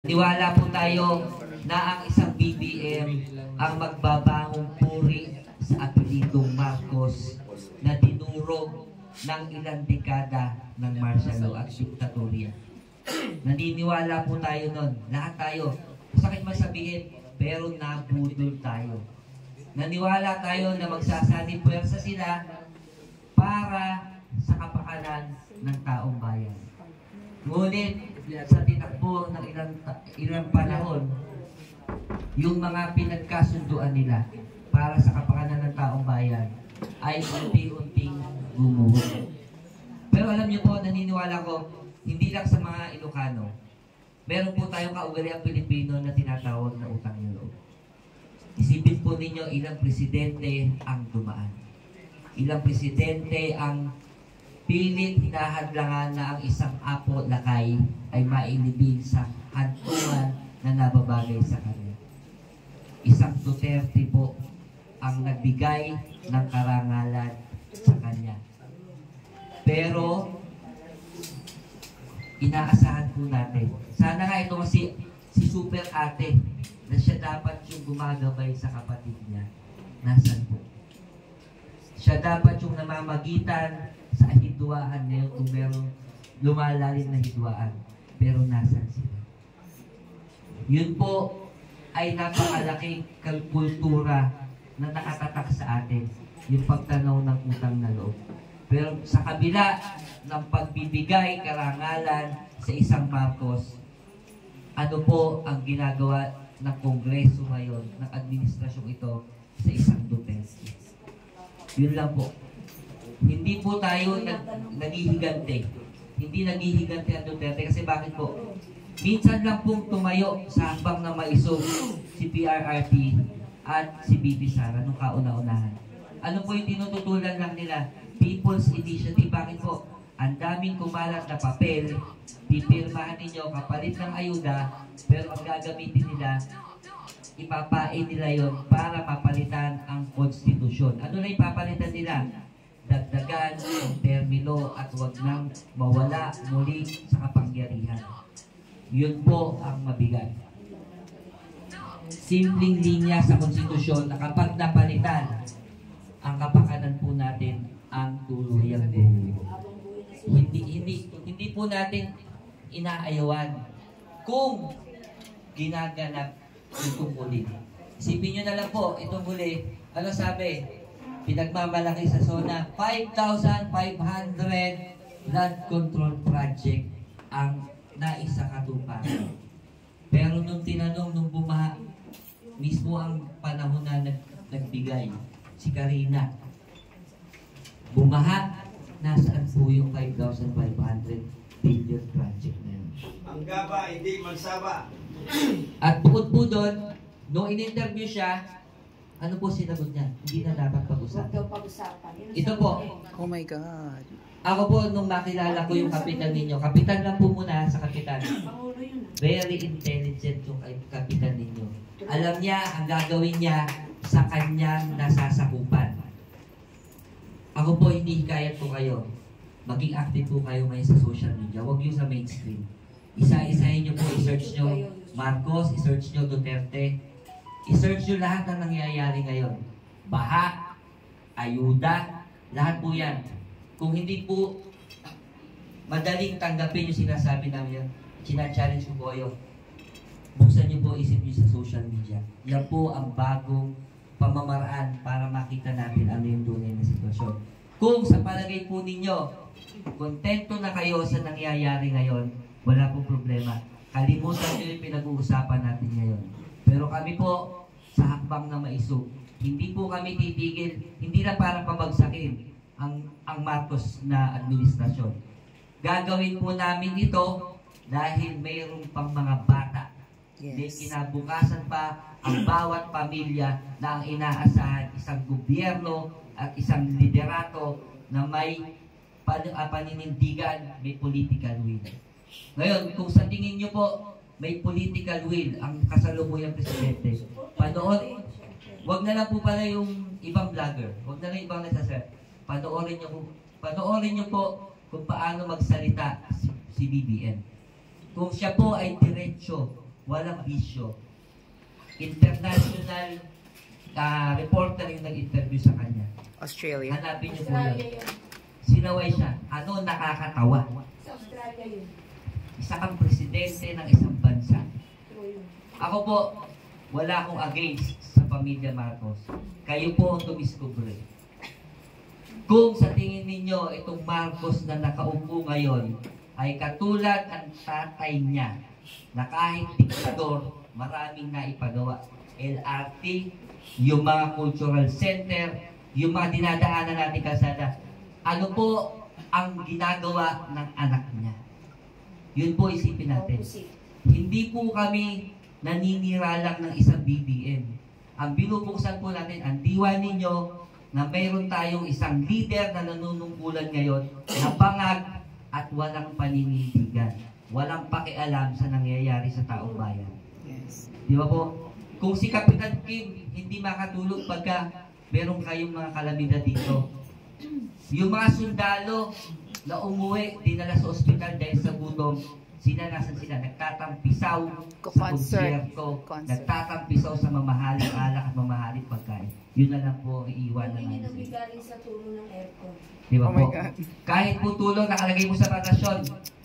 Niwala po tayo na ang isang BBM ang magbabangong puri sa apelidong Marcos na dinurog ng ilang dekada ng martial law at diktatorya. Naniniwala po tayo nun. Lahat tayo. Sakit masabihin, pero nabudol tayo. Naniwala tayo na magsasanib puwersa sila para sa kapakanan ng taong bayan. Ngunit sa tinakbo ng ilang panahon, yung mga pinagkasunduan nila para sa kapakanan ng taong bayan ay unti-unting gumuho. Pero alam niyo po, naniniwala ko, hindi lang sa mga Ilocano, meron po tayong kaugaliang Pilipino na tinatawag na utang na loob. Isipin po ninyo, ilang presidente ang dumaan. Ilang presidente ang pilit hinahadlangan na ang isang apo lakay ay mailibing sa hantungan na nababagay sa kanya. Isang Duterte po ang nagbigay ng karangalan sa kanya. Pero, inaasahan po natin. Sana nga ito kasi si Super Ate na siya dapat yung gumagabay sa kapatid niya. Nasaan po? Siya dapat yung namamagitan sa hidwaan ngayon kung meron lumalalim na hidwaan. Pero nasan sila? Yun po ay napakalaking kultura na nakatatak sa atin. Yung pagtanaw ng utang na loob. Pero sa kabila ng pagbibigay karangalan sa isang Marcos, ano po ang ginagawa ng Kongreso ngayon, ng administrasyong ito sa isang Duterte? Yun lang po. Hindi po tayo naghihigante. Hindi naghihigante ang Duterte kasi bakit po? Minsan lang pong tumayo sa hakbang na maisog si PRRT at si BP Sara nung kauna-unahan. Ano po yung tinututulan lang nila? People's Initiative. Bakit po? Ang daming kumalat na papel, pipirmahan ninyo kapalit ng ayuda, pero ang gagamitin nila, ipapain nila yon para mapalitan ang konstitusyon. Ano na ipapalitan nila? Dagdagan ang termino at huwag nang mawala muli sa kapangyarihan. Yun po ang mabigat. Simpleng linya sa konstitusyon na kapag napalitan, ang kapakanan po natin ang tuluyang buhay. Hindi po natin inaayawan kung ginaganap itong huli. Isipin nyo na lang po, itong huli, ano sabi? Pinagmamalaki sa SONA, 5,500 flood control project ang naisakatupa. Pero nung tinanong, nung bumaha, mismo ang panahon na nagbigay, si Karina, bumaha, nasaan po yung 5,500 billion project na yun? Ang gaba, hindi magsaba. At bukod po doon, nung in-interview siya, ano po sinagot niya? Hindi na dapat pag-usapan. Ito po. Oh my God. Ako po, nung makilala ko yung kapitan ninyo, kapitan lang po muna sa kapitan. Very intelligent yung kapitan ninyo. Alam niya ang gagawin niya sa kanyang nasasakupan. Ako po, hindi hikayat po kayo. Maging active po kayo ngayon sa social media. Huwag yung sa mainstream. Isa-isahin nyo po, i-search nyo Marcos, i-search nyo Duterte, i-search nyo lahat ng nangyayari ngayon. Baha, ayuda, lahat po yan. Kung hindi po madaling tanggapin yung sinasabi namin yan, sina-challenge ko po kayo. Buksan nyo po isip nyo sa social media. Yan po ang bagong pamamaraan para makita natin ano yung tunay na sitwasyon. Kung sa palagay po ninyo, kontento na kayo sa nangyayari ngayon, wala pong problema. Kalimutan nyo yung pinag-uusapan natin ngayon. Pero kami po, sa hakbang na maisog, hindi po kami titigil, hindi na para pabagsakin ang Marcos na administrasyon. Gagawin po namin ito dahil mayroon pang mga bata. Yes. Kinabukasan pa ang bawat pamilya na ang inaasahan isang gobyerno at isang liderato na may paninindigan, may political will. Ngayon, kung sa tingin nyo po, may political will ang kasalukuyang presidente, panoorin, wag na lang po pala yung ibang vlogger, wag na lang ibang nagsasabi, panoorin nyo po kung paano magsalita si BBM. Kung siya po ay diretsyo walang bisyo. International reporter yung nag-interview sa kanya. Australia. Hanapin niyo po yun. Sinaway siya. Ano nakakatawa? Sa Australia yun. Isa kang presidente ng isang bansa. Ako po, wala akong against sa pamilya Marcos. Kayo po ang tumiskubre. Kung sa tingin ninyo itong Marcos na nakaupo ngayon ay katulad ang tatay niya na kahit diktador, maraming naipagawa. LRT, yung mga cultural center, yung mga dinadaanan natin kalsada. Ano po ang ginagawa ng anak niya? Yun po isipin natin. Hindi po kami naninira lang ng isang BBM. Ang binubuksan po natin, ang diwa ninyo na mayroon tayong isang leader na nanunungkulan ngayon na bangag at walang paninindigan. Walang pakialam sa nangyayari sa taong bayan. Yes. Di ba po? Kung si Kapitan Kim hindi makatulog pagka meron kayong mga kalamidad dito, yung mga sundalo na umuwi, dinala sa ospital dahil sa gutom, nasan sila? Nagtatampisaw sa konsyerto, nagtatampisaw sa mamahaling alak at mamahaling pagkain. Yun na lang po ang iiwanan Hindi namin. galing sa tulong ng aircon. Di ba Oh my po? God. Kahit po tulong nakalagay mo sa patasyon,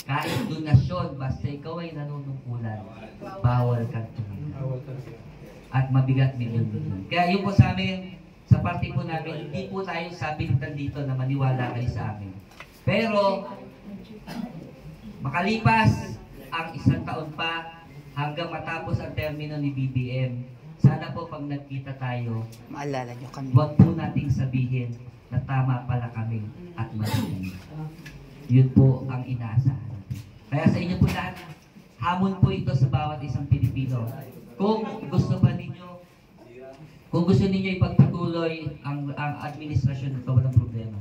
kahit donasyon, basta ikaw ay nanunungkulan, bawal kang tumira. At mabigat milyon-milyon. Kaya yun po sa amin, sa party po namin, hindi po tayo sabintan dito na maniwala kayo sa amin. Pero, makalipas ang isang taon pa hanggang matapos ang termino ni BBM, sana po pag nagkita tayo, Maalala nyo kami. huwag po nating sabihin na tama pala kami at mali. Yun po ang inaasahan natin. Kaya sa inyo po lahat, hamon po ito sa bawat isang Pilipino. Kung gusto ninyo ipagpatuloy ang administrasyon nito, walang problema.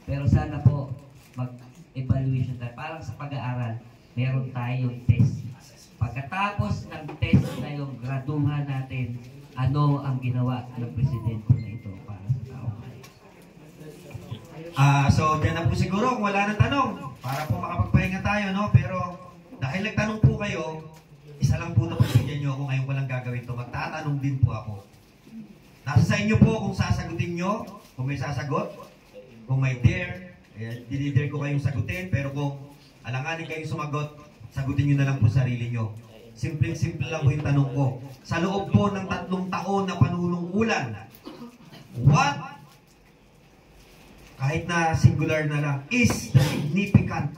Pero sana po mag-evaluation tayo. Parang sa pag-aaral, meron tayong test. Pagkatapos ng test na yung graduhan natin, ano ang ginawa ng presidente na ito para sa tao. So, dyan na po siguro kung wala nang tanong. Para po makapagpahinga tayo, no? Pero dahil nagtanong po kayo, isa lang po na pagbigyan nyo ako ngayon walang gagawin to. Magtatanong din po ako. Nasa sa inyo po kung sasagutin nyo, kung may sasagot, kung may dare, dinidare ko kayong sagutin, pero kung alanganin kayong sumagot, sagutin nyo na lang po sarili nyo. Simple-simple lang po yung tanong ko. Sa loob po ng 3 taon na panunungkulan, what, kahit na singular na lang, is the significant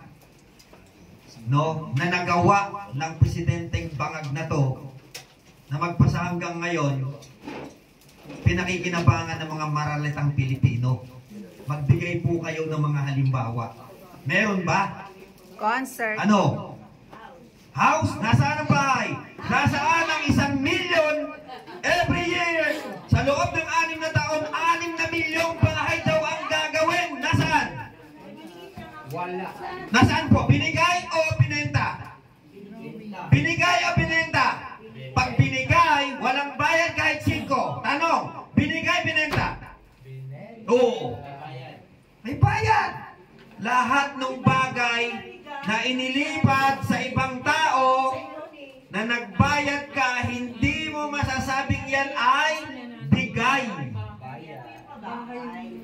na nagawa ng presidenteng bangag na to na magpasa hanggang ngayon pinakikinabangan ng mga maralitang Pilipino. Magbigay po kayo ng mga halimbawa. Meron ba? Concert. Ano? House? Nasaan ang bahay? Nasaan ang 1 million every year? Sa loob ng 6 na taon, 6 na milyong bahay daw ang gagawin. Nasaan? Wala. Nasaan po? Binigay o binenta? Binigay o binenta? Pag binigay, walang bayad kahit 5. Tanong, binigay, binenta? Oo. May bayad. Lahat ng bagay na inilipat sa ibang tao na nagbayad ka, hindi mo masasabing yan ay bigay.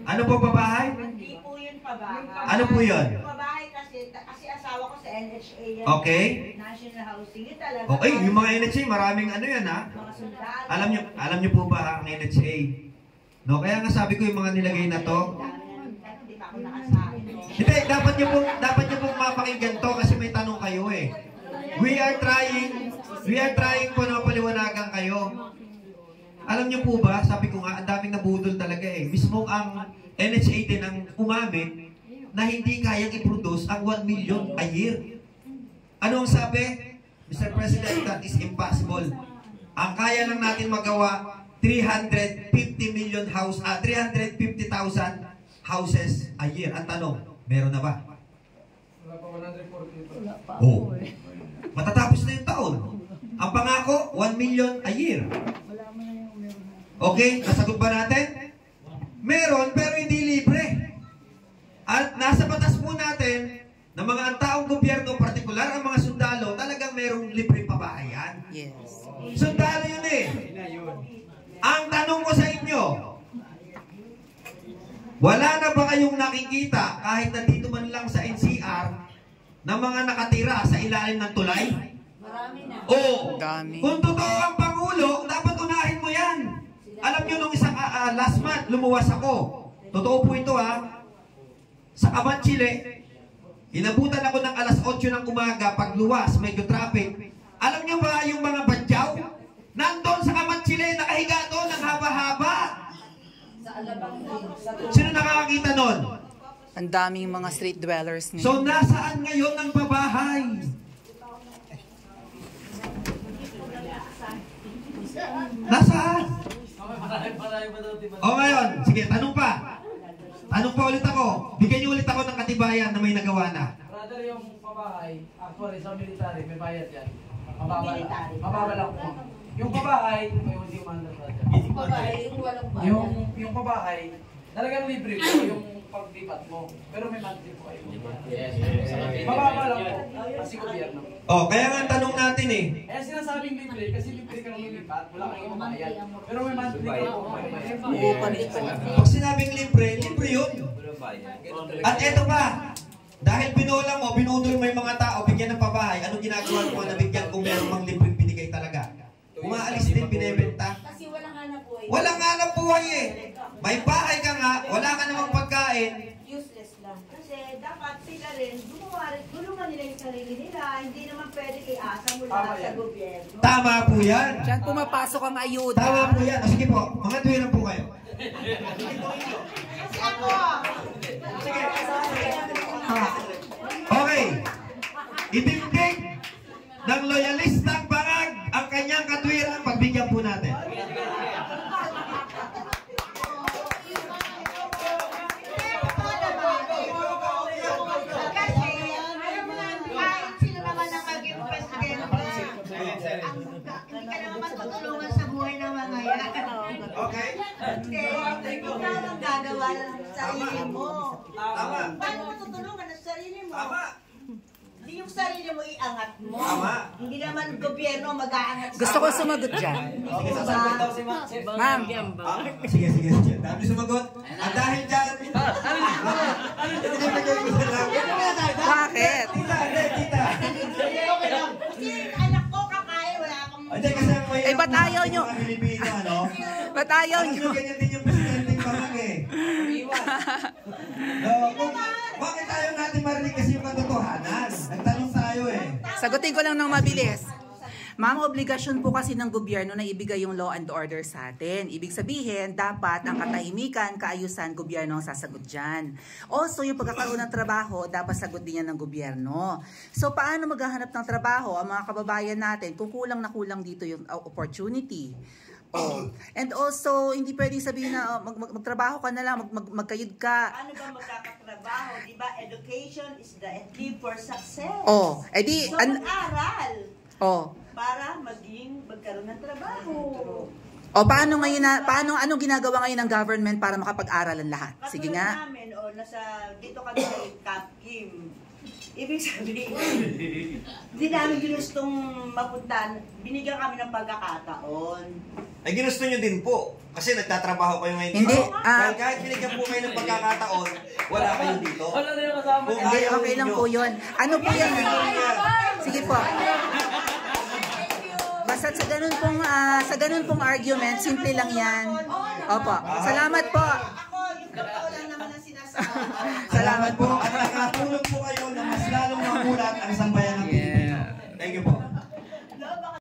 Ano po pabahay? Hindi po yun pabahay. Ano po yun? Pabahay kasi asawa ko sa NHA yan. Okay. National Housing. Yun talaga. Okay, yung mga NHA, maraming ano yan ha. Mga sundalo. Alam nyo po ba ang NHA? No, kaya nga sabi ko yung mga nilagay na to. Hindi pa ako nakasahin. Hindi, dapat nyo pong mapakinggan to kasi may tanong kayo eh. We are trying po na mapaliwanagan kayo. Alam nyo po ba, sabi ko nga, ang daming nabudol talaga eh. Mismo ang NHA din ang umamin na hindi kayang i-produce ang 1 million a year. Ano ang sabi? Mr. President, that is impossible. Ang kaya lang natin magawa, 350,000 houses a year. Ang tanong, meron na ba? Wala pa 140. Wala pa. Oo. Matatapos na yung taon. Ang pangako, 1 million a year. Okay, nasagot ba natin? Meron, pero hindi libre. At nasa batas po natin na mga taong gobyerno, partikular ang mga sundalo, talagang merong libre pabahayan. Yes. Sundalo yun eh. Ang tanong ko sa inyo, wala na ba kayong nakikita kahit nandito man lang sa NCR na mga nakatira sa ilalim ng tulay? Marami na. Oo. Dami. Kung totoo ang Pangulo, dapat unahin mo yan. Alam nyo, nung isang last month, lumuwas ako. Totoo po ito ha. Sa Caban, Chile, inabutan ako ng alas 8 ng umaga, pagluwas, medyo traffic. Alam nyo ba yung mga badyaw? Nandun sa Caban, Chile, nakahiga doon ng haba-haba. Sa Alabang din. Sa Sino nakakakita nun? Ang daming mga street dwellers ngayon. So, nasaan ngayon ang babahay? Nasaan? O ngayon, sige, tanong pa. Tanong pa ulit ako. Bigyan niyo ulit ako ng katibayan na may nagawa na. Brother, yung pabahay, actually sa military, may bayad yan. Mababa lang po. Yung pabahay, may hindi umanda brother. Yung babae, yung walang bayan. Yung pabahay, talagang libre po yung paglipat mo. Pero may monthly po kayo. Yes. Mababa lang po. Kasi gobyerno. Oh, kaya nga ang tanong natin eh. Eh, sinasabing libre kasi libre ka lang lilipat. Wala kang imamayad. Pero may monthly ka po. Oo, palit. Pag sinabing libre, libre yun. At eto pa, dahil binola mo, binudol mo yung mga tao, bigyan ng pabahay, anong ginagawa mo na bigyan kung meron mang libreng binigay talaga? Umaalis din, binibenta. Kasi walang hanap buhay. Walang hanap buhay eh. May bahay ka nga, wala ka namang pagkain. Useless lang. Kasi dapat sila rin, tulungan nila yung sarili nila. Hindi naman pwede iasa mula Tama sa yan. gobyerno. Tama po yan. Diyan pumapasok ang ayuda. Tama po yan. O, sige po, mga tuwiran po kayo. Kasi ako, Sige. Okay. Itindig ng loyalistang bangag ang kanyang katwiran, pagbigyan po natin. kasi, alam mo na, kahit sino naman ang maging presidente, hindi ka naman matutulungan sa buhay ng mga yan. Okay? Hindi, ikaw ang gagawa ng sarili mo. Tama. Paano mo tutulungan ang sarili mo? Tama. Hindi yung sarili mo iangat mo. Tama. Hindi naman gobyerno mag-aangat sa Gusto ko sumagot dyan. Sige, sasagot daw si Ma'am. Sige, sige. Dami sumagot. At dahil dyan, Bakit? Tita, tita. Kasi anak ko kakain, wala akong... Hindi, kasi ang mahirap Eh, ba't ayaw nyo? mga Pilipino, ano? Ba't ayaw Alam nyo? nyo, ganyan din yung presidente bangag eh. No, bakit ayaw natin marinig kasi yung katotohanan? Nagtanong tayo eh. Sagutin ko lang ng mabilis. Ma'am, obligasyon po kasi ng gobyerno na ibigay yung law and order sa atin. Ibig sabihin, dapat ang katahimikan, kaayusan, gobyerno ang sasagot dyan. Also, yung pagkakaroon ng trabaho, dapat sagot din yan ng gobyerno. So, paano maghahanap ng trabaho ang mga kababayan natin kung kulang na kulang dito yung opportunity? Oh. And also, hindi pwedeng sabihin na magtrabaho ka na lang, magkayod ka. Ano ba magkakatrabaho? Diba, education is the key for success. Oh, edi, So, mag-aral oh. para magkaroon ng trabaho. O paano ngayon anong ginagawa ngayon ng government para makapag-aral ang lahat? Sige Katulad nga. namin, dito kami sa Cap Kim. Ibig sabihin, hindi namin ginustong mapuntahan. Binigyan kami ng pagkakataon. Ay, ginusto nyo din po. Kasi nagtatrabaho kayo ngayon Hindi, dito. Dahil kahit binigyan po kayo ng pagkakataon, wala kayo dito. Wala na yung kasama. Kung Hindi, ayaw okay lang ninyo. po yun. Ano po yan? Sige po. Basta sa ganun pong argument, simple lang yan. Opo. Salamat po. Ako, yung totoo lang naman ang sinasabi. Salamat po. At nakatulong po kayo na mas lalong mamulat ang sambayan.